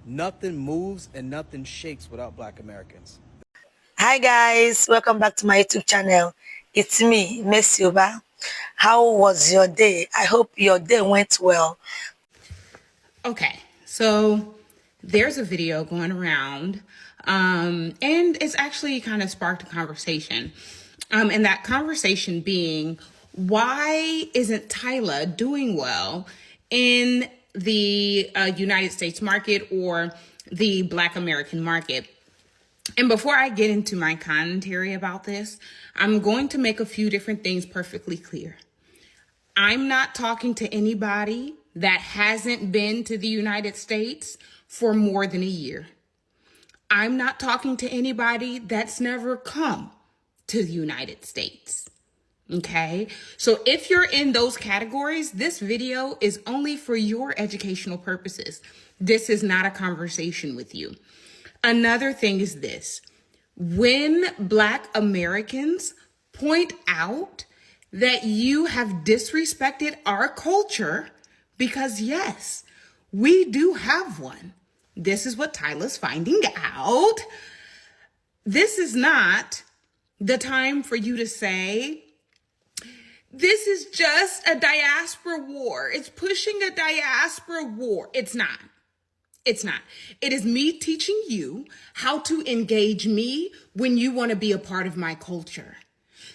Nothing moves and nothing shakes without Black Americans. Hi guys, welcome back to my YouTube channel. It's me, Miss Yuba. How was your day? I hope your day went well. Okay, so there's a video going around, and it's actually kind of sparked a conversation. And that conversation being, why isn't Tyla doing well in the United States market or the Black American market? And before I get into my commentary about this, I'm going to make a few different things perfectly clear. I'm not talking to anybody that hasn't been to the United States for more than a year. I'm not talking to anybody that's never come to the United States. Okay? So if you're in those categories, this video is only for your educational purposes. This is not a conversation with you. Another thing is this: when Black Americans point out that you have disrespected our culture, because yes, we do have one. This is what Tyla's finding out. This is not the time for you to say, this is just a diaspora war. It's pushing a diaspora war. It's not. It's not. It is me teaching you how to engage me when you want to be a part of my culture.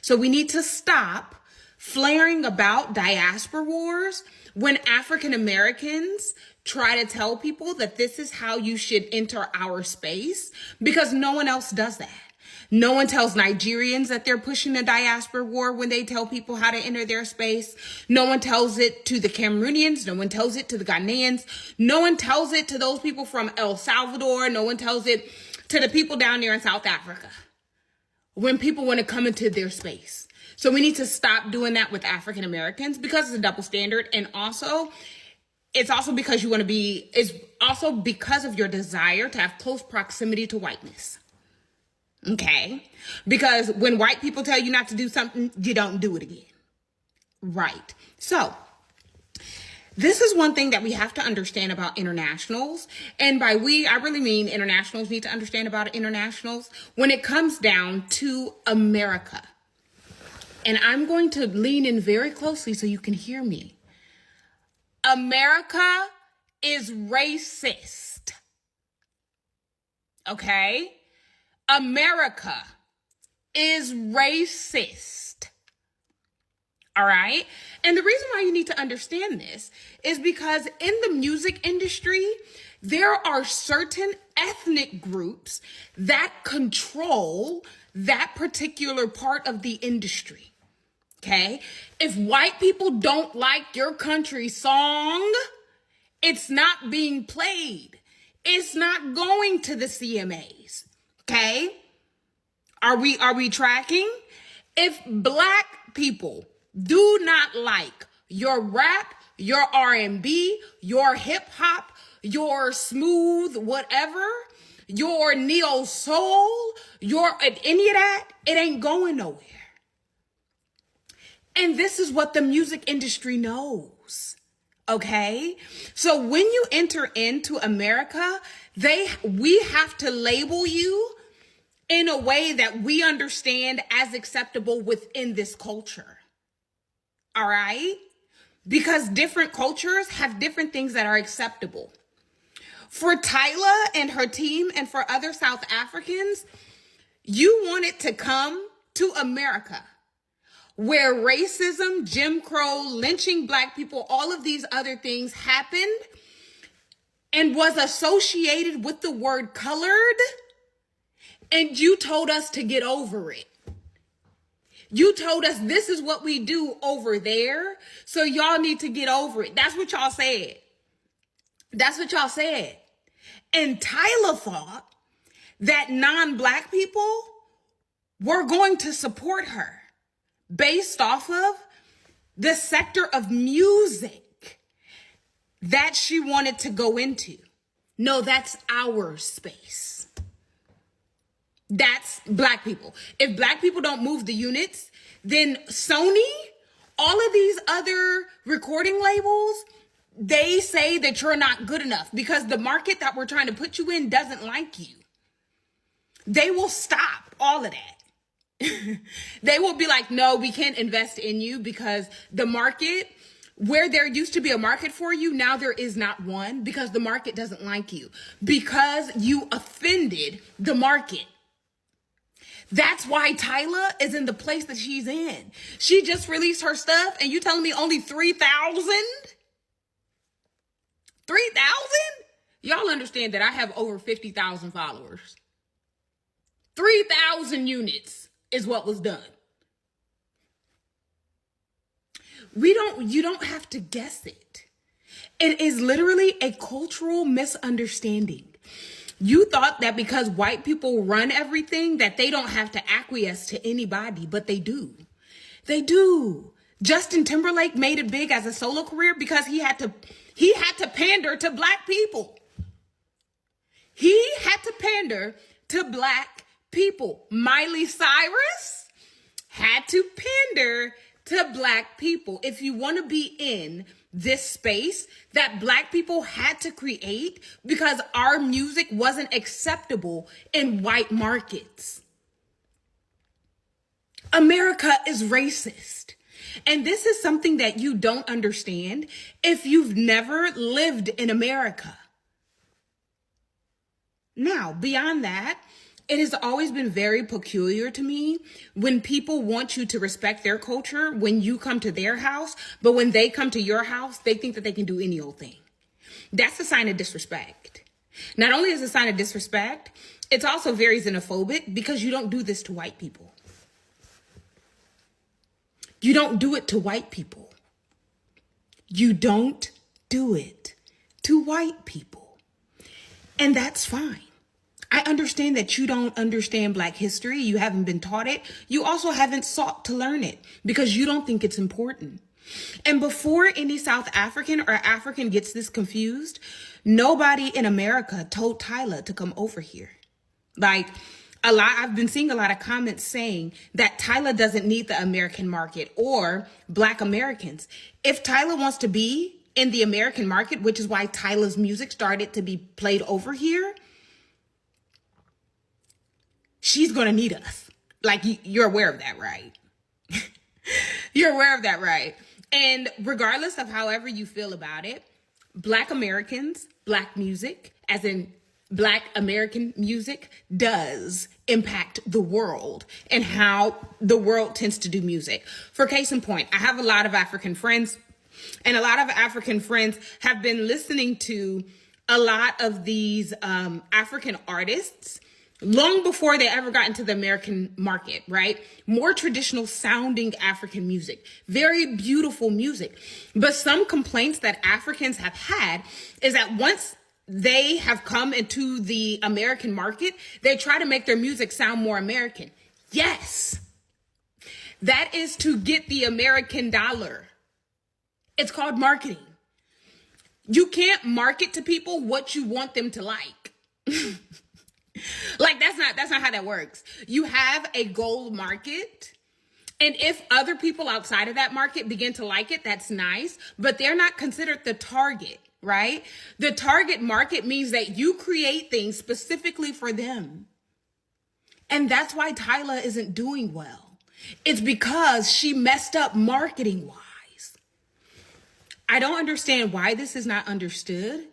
So we need to stop flaring about diaspora wars when African Americans try to tell people that this is how you should enter our space, because no one else does that. No one tells Nigerians that they're pushing a diaspora war when they tell people how to enter their space. No one tells it to the Cameroonians. No one tells it to the Ghanaians. No one tells it to those people from El Salvador. No one tells it to the people down there in South Africa when people want to come into their space. So we need to stop doing that with African Americans, because it's a double standard. And also, it's also because it's also because of your desire to have close proximity to whiteness. Okay? Because when white people tell you not to do something, you don't do it again. Right. So this is one thing that we have to understand about internationals. And by we, I really mean internationals need to understand about internationals when it comes down to America. And I'm going to lean in very closely so you can hear me. America is racist. Okay? America is racist. All right? And the reason why you need to understand this is because in the music industry, there are certain ethnic groups that control that particular part of the industry. Okay? If white people don't like your country song, it's not being played. It's not going to the CMAs. Okay? Are we tracking? If Black people do not like your rap, your R&B, your hip hop, your smooth whatever, your neo soul, your any of that, it ain't going nowhere. And this is what the music industry knows. Okay? So when you enter into America, we have to label you in a way that we understand as acceptable within this culture. All right? Because different cultures have different things that are acceptable. For Tyla and her team and for other South Africans, you wanted to come to America, where racism, Jim Crow, lynching Black people, all of these other things happened and was associated with the word colored, and you told us to get over it. You told us this is what we do over there, so y'all need to get over it. That's what y'all said. That's what y'all said. And Tyla thought that non-Black people were going to support her based off of the sector of music that she wanted to go into. No, that's our space. That's Black people. If Black people don't move the units, then Sony, all of these other recording labels, They say that you're not good enough because the market that we're trying to put you in doesn't like you. They will stop all of that. They will be like, no, we can't invest in you because the market, where there used to be a market for you, now there is not one because the market doesn't like you because you offended the market. That's why Tyla is in the place that she's in. She just released her stuff and you telling me only 3,000? 3,000? Y'all understand that I have over 50,000 followers. 3,000 units is what was done. You don't have to guess it. It is literally a cultural misunderstanding. You thought that because white people run everything that they don't have to acquiesce to anybody, but they do. They do. Justin Timberlake made it big as a solo career because he had to pander to black people. He had to pander to black people. Miley Cyrus had to pander to black people. If you want to be in this space that black people had to create because our music wasn't acceptable in white markets. America is racist. And this is something that you don't understand if you've never lived in America. Now, beyond that, it has always been very peculiar to me when people want you to respect their culture when you come to their house, but when they come to your house, they think that they can do any old thing. That's a sign of disrespect. Not only is it a sign of disrespect, it's also very xenophobic because you don't do this to white people. You don't do it to white people. You don't do it to white people. And that's fine. I understand that you don't understand Black history. You haven't been taught it. You also haven't sought to learn it because you don't think it's important. And before any South African or African gets this confused, nobody in America told Tyla to come over here. I've been seeing a lot of comments saying that Tyla doesn't need the American market or Black Americans. If Tyla wants to be in the American market, which is why Tyla's music started to be played over here, she's going to need us. You're aware of that, right? You're aware of that, right? And regardless of however you feel about it, Black Americans, Black music, as in Black American music, does impact the world and how the world tends to do music. For case in point, I have a lot of African friends, and a lot of African friends have been listening to a lot of these African artists long before they ever got into the American market, right? More traditional sounding African music, very beautiful music. But some complaints that Africans have had is that once they have come into the American market, they try to make their music sound more American. Yes, that is to get the American dollar. It's called marketing. You can't market to people what you want them to like. That's not how that works. You have a goal market. And if other people outside of that market begin to like it, that's nice, but they're not considered the target, right? The target market means that you create things specifically for them. And that's why Tyla isn't doing well. It's because she messed up marketing wise. I don't understand why this is not understood.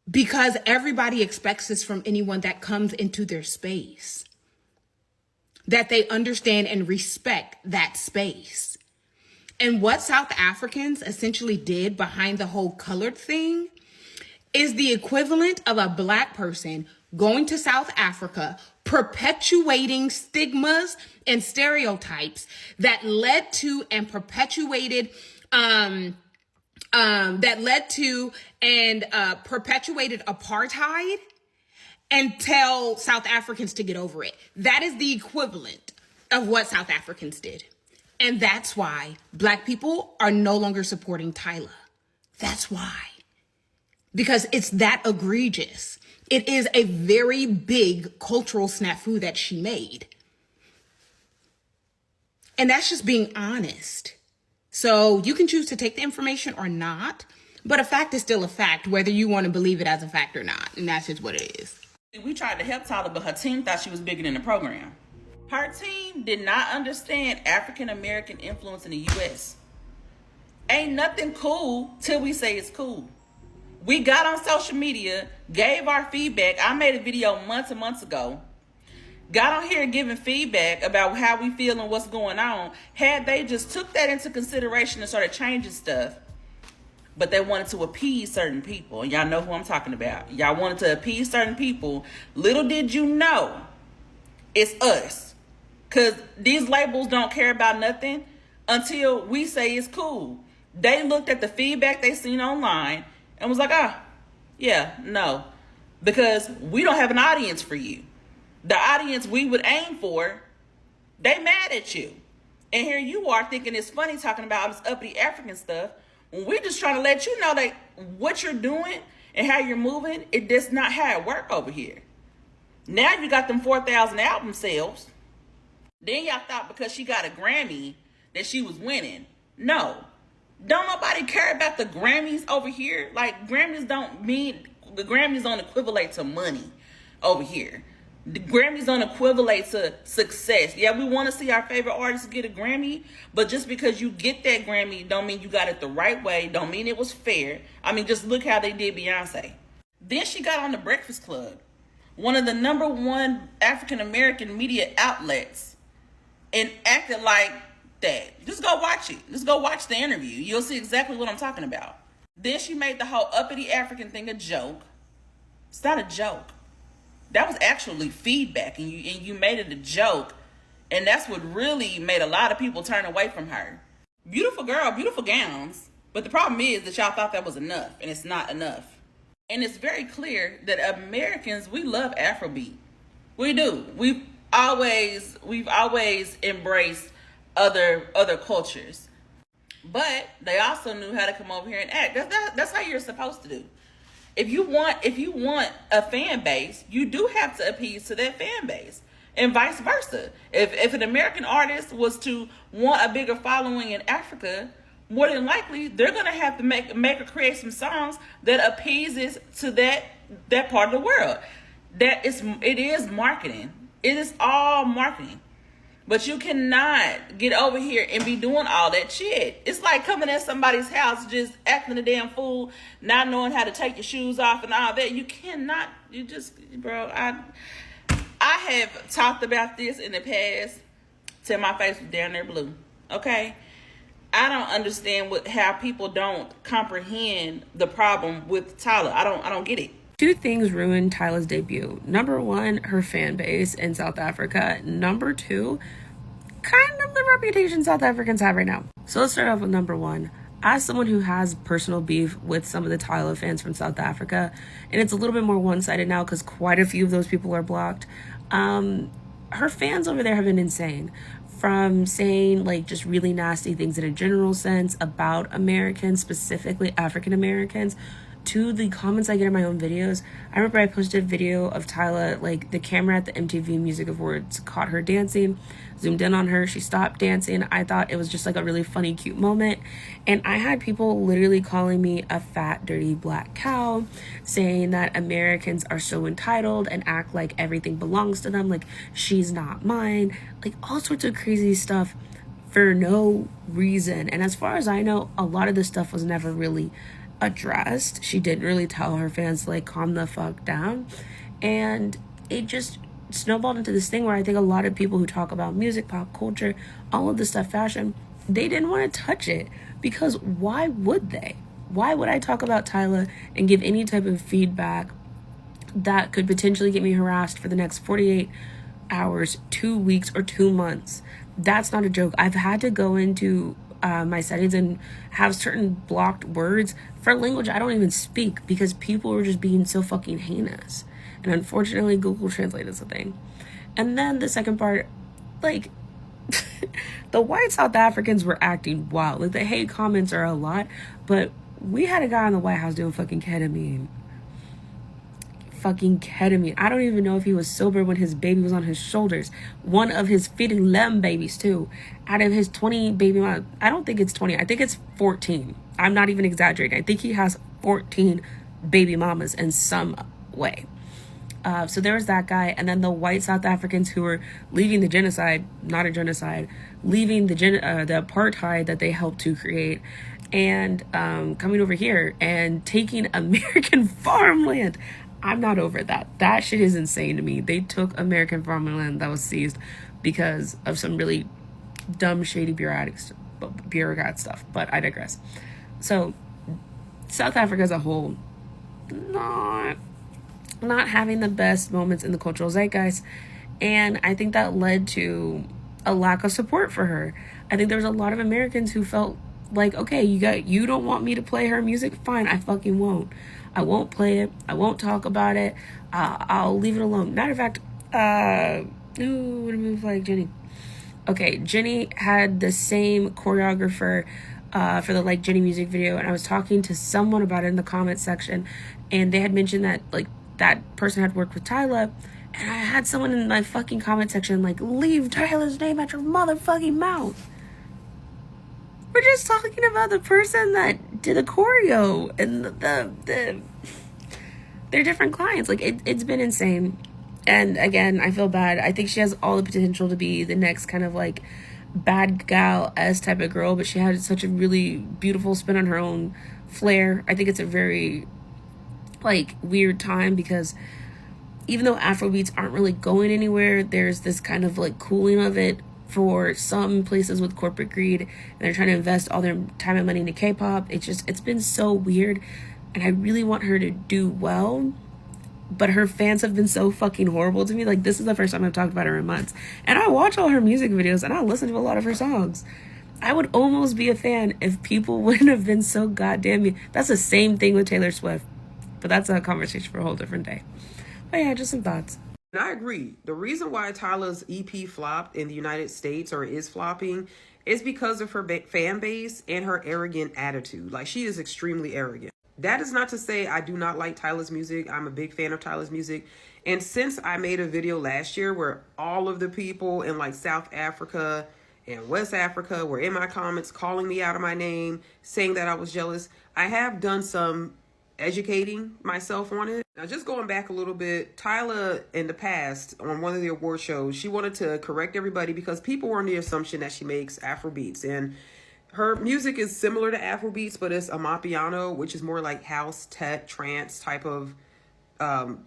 Because everybody expects this from anyone that comes into their space, that they understand and respect that space. And what South Africans essentially did behind the whole colored thing is the equivalent of a Black person going to South Africa, perpetuating stigmas and stereotypes that led to and perpetuated perpetuated apartheid and tell South Africans to get over it. That is the equivalent of what South Africans did. And that's why Black people are no longer supporting Tyla. That's why. Because it's that egregious. It is a very big cultural snafu that she made. And that's just being honest. So you can choose to take the information or not, but a fact is still a fact, whether you want to believe it as a fact or not. And that's just what it is. We tried to help Tyla, but her team thought she was bigger than the program. Her team did not understand African American influence in the U.S. Ain't nothing cool till we say it's cool. We got on social media, gave our feedback. I made a video months and months ago. Got on here giving feedback about how we feel and what's going on. Had they just took that into consideration and started changing stuff, but they wanted to appease certain people. And y'all know who I'm talking about. Y'all wanted to appease certain people. Little did you know, it's us. Because these labels don't care about nothing until we say it's cool. They looked at the feedback they seen online and was like, yeah, no. Because we don't have an audience for you. The audience we would aim for, they mad at you. And here you are thinking it's funny talking about all this uppity African stuff. When we just trying to let you know that what you're doing and how you're moving, it does not how it work over here. Now you got them 4,000 album sales. Then y'all thought because she got a Grammy that she was winning. No. Don't nobody care about the Grammys over here. Like, Grammys don't equivalent to money over here. The Grammys don't equivalent to success. Yeah, we want to see our favorite artists get a Grammy, but just because you get that Grammy don't mean you got it the right way, don't mean it was fair. I mean, just look how they did Beyonce. Then she got on the Breakfast Club, one of the #1 African-American media outlets, and acted like that. Just go watch it. Just go watch the interview. You'll see exactly what I'm talking about. Then she made the whole uppity African thing a joke. It's not a joke. That was actually feedback, and you made it a joke, and that's what really made a lot of people turn away from her. Beautiful girl, beautiful gowns, but the problem is that y'all thought that was enough, and it's not enough. And it's very clear that Americans, we love Afrobeat. We do. We've always embraced other cultures, but they also knew how to come over here and act. That's how you're supposed to do. If you want a fan base, you do have to appease to that fan base, and vice versa. If an American artist was to want a bigger following in Africa, more than likely they're gonna have to make or create some songs that appeases to that part of the world. It is marketing. It is all marketing. But you cannot get over here and be doing all that shit. It's like coming at somebody's house just acting a damn fool, not knowing how to take your shoes off and all that. You cannot. Bro, I have talked about this in the past till my face was down there blue. Okay? I don't understand how people don't comprehend the problem with Tyla. I don't get it. Two things ruined Tyla's debut. Number one, her fan base in South Africa. Number two, kind of the reputation South Africans have right now. So let's start off with number one. As someone who has personal beef with some of the Tyla fans from South Africa, and it's a little bit more one-sided now because quite a few of those people are blocked, her fans over there have been insane. From saying like just really nasty things in a general sense about Americans, specifically African Americans, to the comments I get in my own videos. I remember I posted a video of Tyla, like the camera at the MTV Music Awards caught her dancing, zoomed in on her, she stopped dancing. I thought it was just like a really funny, cute moment. And I had people literally calling me a fat, dirty black cow, saying that Americans are so entitled and act like everything belongs to them, like she's not mine, like all sorts of crazy stuff for no reason. And as far as I know, a lot of this stuff was never really addressed. She didn't really tell her fans to like calm the fuck down, and it just snowballed into this thing where I think a lot of people who talk about music, pop culture, all of this stuff, fashion, they didn't want to touch it, because why would they? Why would I talk about Tyla and give any type of feedback that could potentially get me harassed for the next 48 hours, 2 weeks, or 2 months? That's not a joke. I've had to go into my settings and have certain blocked words for language I don't even speak because people were just being so fucking heinous. And unfortunately, Google Translate is a thing. And then the second part, like, the white South Africans were acting wild. Like, the hate comments are a lot, but we had a guy in the White House doing fucking ketamine fucking ketamine. I don't even know if he was sober when his baby was on his shoulders. One of his feeding them babies too. Out of his 20 baby mom, I don't think it's 20. I think it's 14. I'm not even exaggerating. I think he has 14 baby mamas in some way. So there was that guy, and then the white South Africans who were leaving the genocide, not a genocide, leaving the apartheid that they helped to create, and coming over here and taking American farmland. I'm not over that. That shit is insane to me. They took American farmland that was seized because of some really dumb, shady bureaucrat stuff. But I digress. So South Africa as a whole, not having the best moments in the cultural zeitgeist, and I think that led to a lack of support for her. I think there was a lot of Americans who felt like, okay, you don't want me to play her music, fine, I fucking won't. I won't play it. I won't talk about it. I'll leave it alone. Matter of fact, what a move like Jenny. Okay, Jenny had the same choreographer for the Like Jenny music video, and I was talking to someone about it in the comment section, and they had mentioned that like that person had worked with Tyla, and I had someone in my fucking comment section like, leave Tyla's name out your motherfucking mouth. We're just talking about the person that did the choreo and they're different clients. Like it's been insane. And again, I feel bad. I think she has all the potential to be the next kind of like bad gal-esque type of girl, but she had such a really beautiful spin on her own flair. I think it's a very like weird time because even though Afrobeats aren't really going anywhere, there's this kind of like cooling of it for some places with corporate greed, and they're trying to invest all their time and money into K-pop. It's been so weird, and I really want her to do well, but her fans have been so fucking horrible to me. Like, this is the first time I've talked about her in months, and I watch all her music videos and I listen to a lot of her songs. I would almost be a fan if people wouldn't have been so goddamn mean. That's the same thing with Taylor Swift, but that's a conversation for a whole different day. But yeah, just some thoughts. And I agree. The reason why Tyla's EP flopped in the United States, or is flopping, is because of her fan base and her arrogant attitude. Like, she is extremely arrogant. That is not to say I do not like Tyla's music. I'm a big fan of Tyla's music. And since I made a video last year where all of the people in like South Africa and West Africa were in my comments calling me out of my name, saying that I was jealous, I have done some educating myself on it. Now, just going back a little bit, Tyla in the past on one of the award shows, she wanted to correct everybody because people were under the assumption that she makes Afrobeats, and her music is similar to Afrobeats, but it's Amapiano, which is more like house, tech, trance type of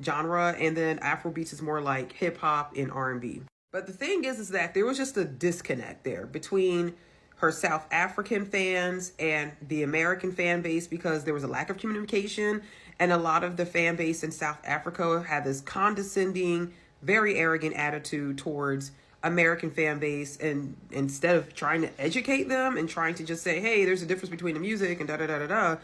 genre, and then Afrobeats is more like hip hop and R&B. But the thing is that there was just a disconnect there between her South African fans and the American fan base, because there was a lack of communication, and a lot of the fan base in South Africa had this condescending, very arrogant attitude towards American fan base, and instead of trying to educate them and trying to just say, hey, there's a difference between the music and da-da-da-da-da,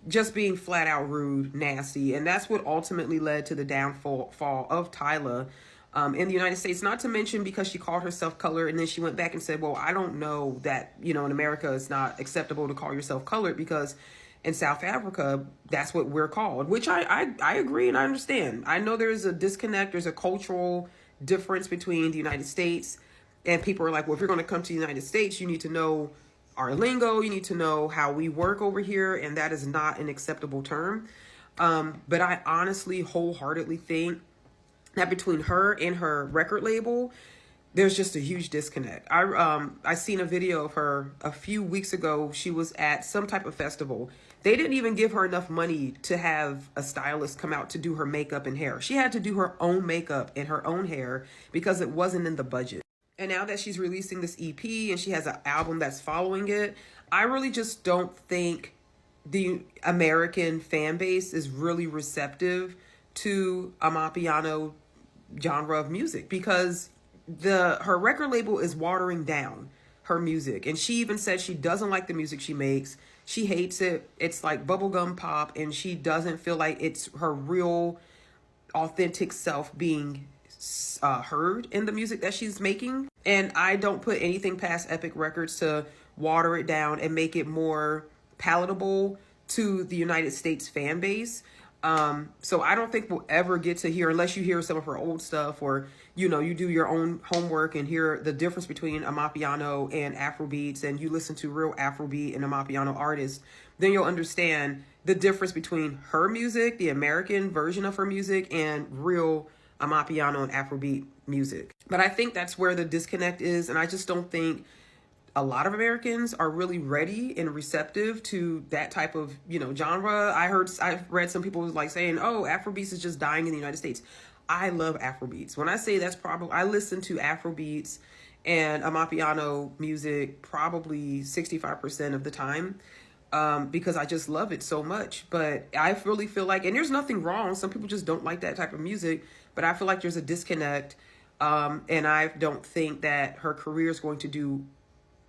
just being flat out rude, nasty. And that's what ultimately led to the downfall of Tyla in the United States, not to mention because she called herself colored, and then she went back and said, well, I don't know that, in America it's not acceptable to call yourself colored because in South Africa, that's what we're called, which I agree and I understand. I know there's a disconnect, there's a cultural difference between the United States, and people are like, well, if you're going to come to the United States, you need to know our lingo, you need to know how we work over here, and that is not an acceptable term. But I honestly, wholeheartedly think that between her and her record label, there's just a huge disconnect. I seen a video of her a few weeks ago. She was at some type of festival. They didn't even give her enough money to have a stylist come out to do her makeup and hair. She had to do her own makeup and her own hair because it wasn't in the budget. And now that she's releasing this EP and she has an album that's following it, I really just don't think the American fan base is really receptive to Amapiano genre of music, because her record label is watering down her music. And she even said she doesn't like the music she makes. She hates it. It's like bubblegum pop, and she doesn't feel like it's her real authentic self being heard in the music that she's making. And I don't put anything past Epic Records to water it down and make it more palatable to the United States fan base. So I don't think we'll ever get to hear, unless you hear some of her old stuff, or, you know, you do your own homework and hear the difference between Amapiano and Afrobeats, and you listen to real Afrobeat and Amapiano artists, then you'll understand the difference between her music, the American version of her music, and real Amapiano and Afrobeat music. But I think that's where the disconnect is, and I just don't think a lot of Americans are really ready and receptive to that type of, you know, genre. I've read some people was like saying, oh, Afrobeats is just dying in the United States. I love Afrobeats. When I say that's probably, I listen to Afrobeats and Amapiano music probably 65% of the time, because I just love it so much. But I really feel like, and there's nothing wrong, some people just don't like that type of music, but I feel like there's a disconnect, and I don't think that her career is going to do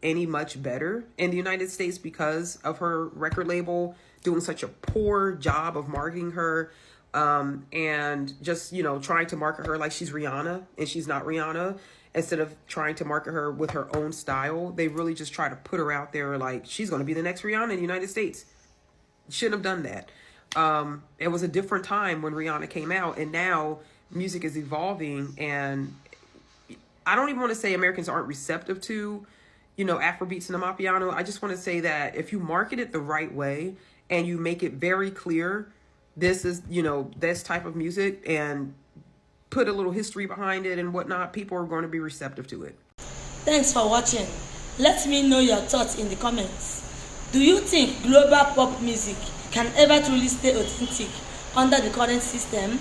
any much better in the United States because of her record label doing such a poor job of marketing her, and just, you know, trying to market her like she's Rihanna, and she's not Rihanna. Instead of trying to market her with her own style, they really just try to put her out there like she's going to be the next Rihanna in the United States. Shouldn't have done that. It was a different time when Rihanna came out, and now music is evolving, and I don't even want to say Americans aren't receptive to, you know, Afrobeats and Amapiano. I just want to say that if you market it the right way and you make it very clear, this is, you know, this type of music, and put a little history behind it and whatnot, people are going to be receptive to it. Thanks for watching. Let me know your thoughts in the comments. Do you think global pop music can ever truly stay authentic under the current system?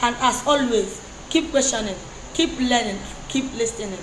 And as always, keep questioning, keep learning, keep listening.